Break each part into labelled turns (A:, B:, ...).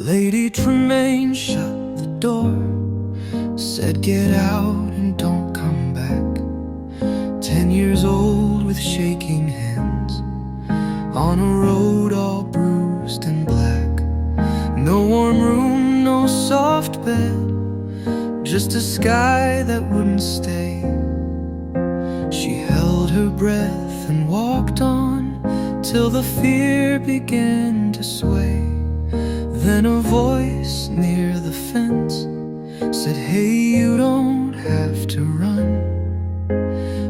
A: Lady Tremaine shut the door, said get out and don't come back. 10 years old with shaking hands, on a road all bruised and black. No warm room, no soft bed, just a sky that wouldn't stay. She held her breath and walked on till the fear began to sway. Then a voice near the fence said, hey, you don't have to run.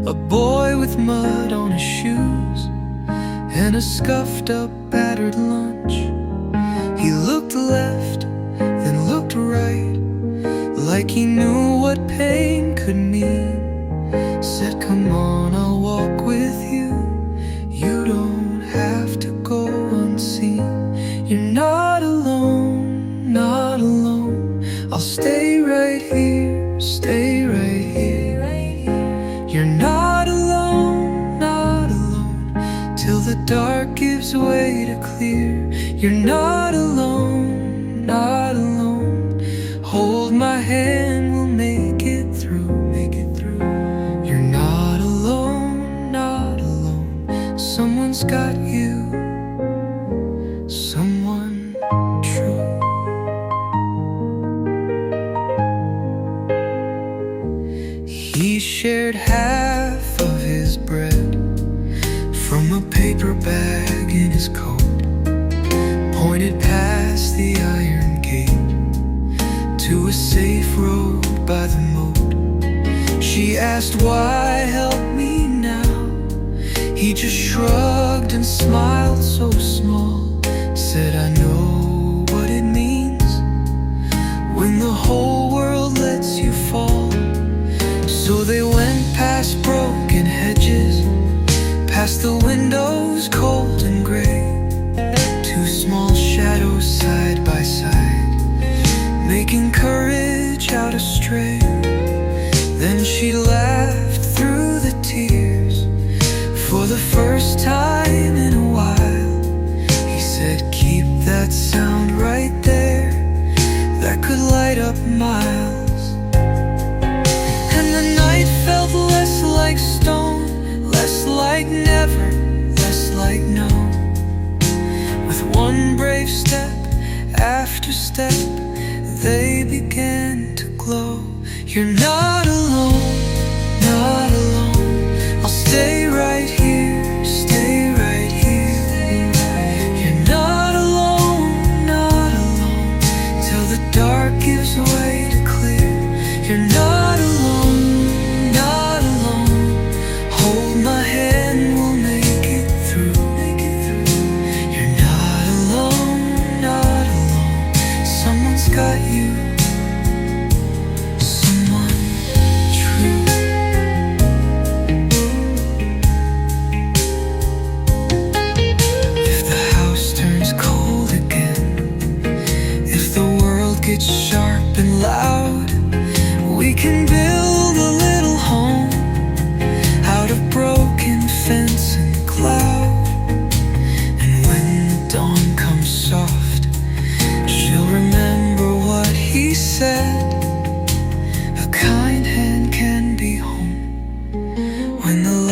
A: A boy with mud on his shoes and a scuffed up battered lunch. He looked left, then looked right, like he knew what pain could mean. Said, come on, I'll walk with you. You don't have to go unseen. You're not alone, not alone. I'll stay right here, stay right here. You're not alone, not alone, till the dark gives way to clear. You're not alone, not alone. Hold my hand, we'll make it through, make it through. You're not alone, not alone. Someone's got you, someone true. He shared half of his bread from a paper bag in his coat, pointed past the iron gate to a safe road by the moat. She asked, why help me now? He just shrugged and smiled so small, said, I know what it means when the whole world lets you fall. So they went past broken hedges, past the windows cold and gray, two small shadows side by side, making courage out of stray. Then she laughed through the tears for the first time in a while. He said, keep that sound right there, that could light up miles. And the night felt less like stone, less like never, less like no. With one brave step after step, they began to glow. You're not alone, not alone. I'll stay right here, stay right here. You're not alone, not alone, till the dark gives way to clear. You're not alone, not alone. Hold my hand, we'll make it through, make it through. You're not alone, not alone. Someone's got you, someone true. If the house turns cold again, if the world gets sharp and loud, we can build a little home out of broken fence and cloud. And when the dawn comes soft, she'll remember what he said, a kind hand can be home when the